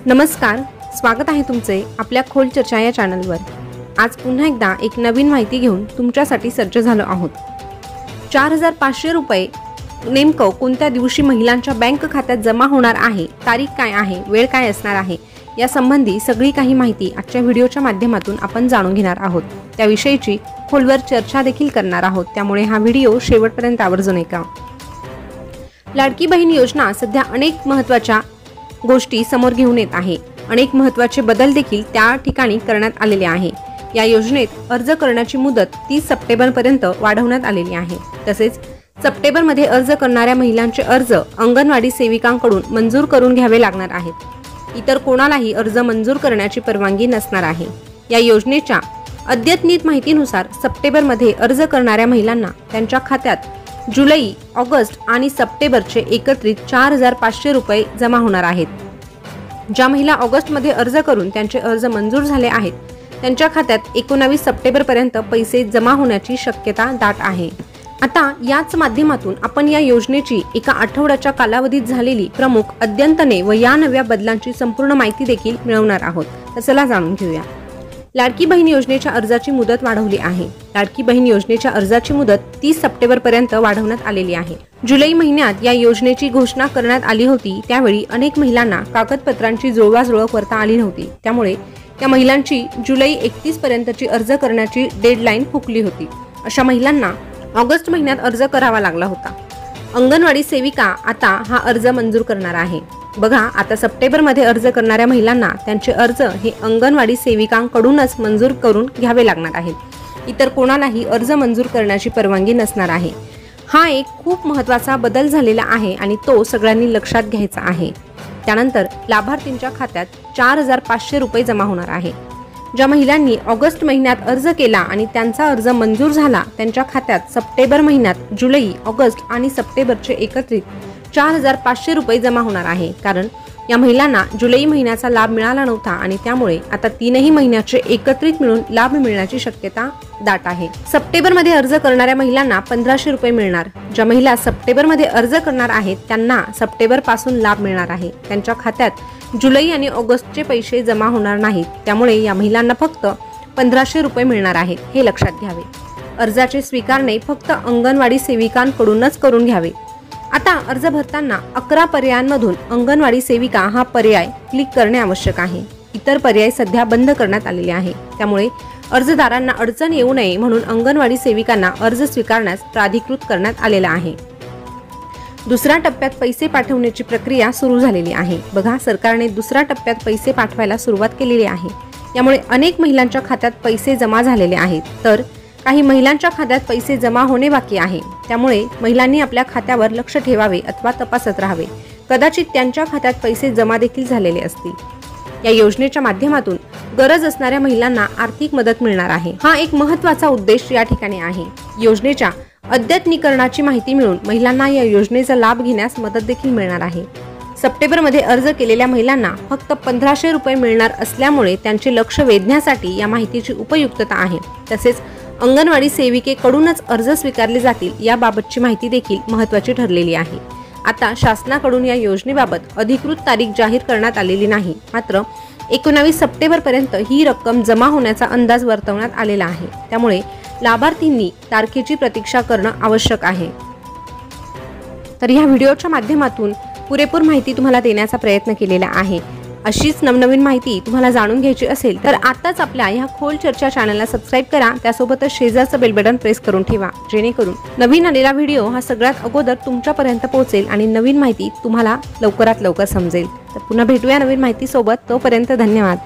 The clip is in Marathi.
नमस्कार, स्वागत आहे तुमचे आपल्या खोल चर्चा या चॅनलवर। आज पुन्हा एकदा एक नवीन माहिती घेऊन तुमच्यासाठी सज्ज झालो आहोत। 4500 रुपये नेमकं कोणत्या दिवशी महिलांच्या बँक खात्यात जमा होणार आहे, तारीख काय आहे, वेळ काय असणार आहे, या संबंधी सगळी काही माहिती आजच्या व्हिडिओच्या माध्यमातून आपण जाणून घेणार आहोत। त्याविषयीची खोलवर चर्चा देखील करणार आहोत, त्यामुळे हा व्हिडिओ शेवटपर्यंत आवर्जून ऐका। लाडकी बहीण योजना सध्या अनेक महत्त्वाच्या गोष्टी समोर घेऊन येत आहे। अनेक महत्त्वाचे बदल देखील त्या ठिकाणी करण्यात आलेले आहे। या योजनेत अर्ज करण्याची मुदत 30 सप्टेंबर पर्यंत वाढवण्यात आलेली आहे। तसेच सप्टेंबर मध्ये अर्ज करणाऱ्या महिलांचे अर्ज अंगणवाडी सेविकांकडून मंजूर करून घ्यावे लागणार आहेत। इतर कोणालाही अर्ज मंजूर करण्याची परवानगी नसणार आहे। या योजनेच्या अद्यतनित माहितीनुसार सप्टेंबर मध्ये अर्ज करणाऱ्या महिलांना त्यांच्या खात्यात जुलै, ऑगस्ट आणि सप्टेंबरचे एकत्रित 4500 रुपये जमा होणार आहेत। ज्या महिला ऑगस्ट मध्ये अर्ज करून त्यांचे अर्ज मंजूर झाले आहेत, त्यांच्या खात्यात 19 सप्टेंबर पर्यंत पैसे जमा होण्याची शक्यता दाट आहे। आता याच माध्यमातून आपण या योजनेची एका आठवड्याच्या कालावधीत झालेली प्रमुख अद्यतने व या नव्या बदलांची संपूर्ण माहिती देखील मिळवणार आहोत। तर चला जाणून घेऊया। लाडकी बहीण योजनेच्या अर्जाची मुदत वाढवली आहे। लाडकी बहीण योजनेच्या अर्जाची मुदत 30 सप्टेंबर पर्यंत वाढवण्यात आलेली आहे। जुलै महिन्यात या योजनेची घोषणा करण्यात आली होती, त्यावेळी अनेक महिलांना कागदपत्रांची जुळवाजुळव करता आली नव्हती। त्यामुळे या महिलांची जुलै 31 पर्यंतची अर्ज करण्याची डेडलाईन हुकली होती। अशा महिलांना ऑगस्ट महिन्यात अर्ज करावा लागला होता। अंगणवाडी सेविका आता हा अर्ज मंजूर करणार आहे। बघा, आता सप्टेंबर मध्ये अर्ज करणाऱ्या महिलांना त्यांचे अर्ज हे अंगणवाडी सेविकांकडूनच मंजूर करून घ्यावे लागणार आहेत। इतर कोणालाही अर्ज मंजूर करण्याची परवानगी नसणार आहे। हा एक खूप महत्त्वाचा बदल झालेला आहे आणि तो सगळ्यांनी लक्षात घ्यायचा आहे। त्यानंतर लाभार्थींच्या खात्यात 4500 रुपये जमा होणार आहे। ज्या महिलांनी ऑगस्ट महिन्यात अर्ज केला आणि त्यांचा अर्ज मंजूर झाला, त्यांच्या खात्यात सप्टेंबर महिन्यात जुलै, ऑगस्ट आणि सप्टेंबरचे एकत्रित 4500 रुपये जमा होणार आहे। कारण या महिलांना जुलै महिन्याचा लाभ मिळाला नव्हता आणि त्यामुळे आता तीनही महिन्याचे एकत्रित मिळून लाभ मिळण्याची शक्यता दाट आहे। सप्टेंबर मध्ये अर्ज करणाऱ्या महिलांना 1500 रुपये मिळणार। ज्या महिला सप्टेंबर मध्ये अर्ज करणार आहेत त्यांना सप्टेंबर पासून लाभ मिळणार आहे। त्यांच्या खात्यात जुलै आणि ऑगस्टचे पैसे जमा होणार नाहीत, त्यामुळे या महिलांना फक्त 1500 रुपये मिळणार आहेत, हे लक्षात घ्यावे। अर्जाचे स्वीकारणे फक्त अंगणवाडी सेविकांकडूनच करून घ्यावे। आता अर्ज भरताना 11 पर्यायांमधून अंगणवाडी सेविका हा पर्याय क्लिक करणे आवश्यक आहे। इतर पर्याय सध्या बंद करण्यात आलेले आहे, त्यामुळे अर्जदारांना अडचण येऊ नये म्हणून अंगणवाडी सेविकांना अर्ज स्वीकारण्यास प्राधिकृत करण्यात आलेला आहे। दुसऱ्या टप्प्यात पैसे पाठवण्याची प्रक्रिया सुरू झालेली आहे। बघा, सरकारने दुसऱ्या टप्प्यात पैसे पाठवायला सुरुवात केलेली आहे। यामुळे अनेक महिलांच्या खात्यात पैसे जमा झालेले आहेत, तर काही महिलांच्या खात्यात पैसे जमा होणे बाकी आहे। त्यामुळे महिलांनी आपल्या खात्यावर लक्ष ठेवावे अथवा तपासत राहावे। कदाचित त्यांच्या खात्यात पैसे जमा देखील झालेले असतील। या योजनेच्या माध्यमातून गरज असणाऱ्या महिलांना आर्थिक मदत मिळणार आहे। हा एक महत्त्वाचा उद्देश या ठिकाणी आहे। योजनेच्या अद्यतनीकरणाची माहिती मिळून महिलांना या योजनेचा लाभ घेण्यास मदत देखील मिळणार आहे। सप्टेंबर मध्ये अर्ज केलेल्या महिलांना फक्त 1500 रुपये मिळणार असल्यामुळे त्यांचे लक्ष वेधण्यासाठी या माहितीची उपयुक्तता आहे। तसेच अंगणवाडी सेविकेकडूनच अर्ज स्वीकारले जातील याबाबतची माहिती देखील महत्त्वाची ठरलेली आहे। आता शासनाकडून या योजनेबाबत अधिकृत तारीख जाहीर करण्यात आलेली नाही, मात्र 19 सप्टेंबर पर्यंत ही रक्कम जमा होण्याचा अंदाज वर्तवण्यात आलेला आहे। त्यामुळे लाभार्थींनी तारखेची प्रतीक्षा करणं आवश्यक आहे। तर या व्हिडिओच्या माध्यमातून पुरेपूर माहिती तुम्हाला देण्याचा प्रयत्न केलेला आहे। अशीच नवनवीन माहिती तुम्हाला जाणून घ्यायची असेल तर आताच आपल्या ह्या खोल चर्चा चॅनलला सबस्क्राईब करा। त्यासोबतच शेजारचं बेल बटन प्रेस करून ठेवा, जेणेकरून नवीन आलेला व्हिडिओ हा सगळ्यात अगोदर तुमच्यापर्यंत पोहोचेल आणि नवीन माहिती तुम्हाला लवकरात लवकर समजेल। तर पुन्हा भेटूया नवीन माहिती सोबत, तोपर्यंत धन्यवाद।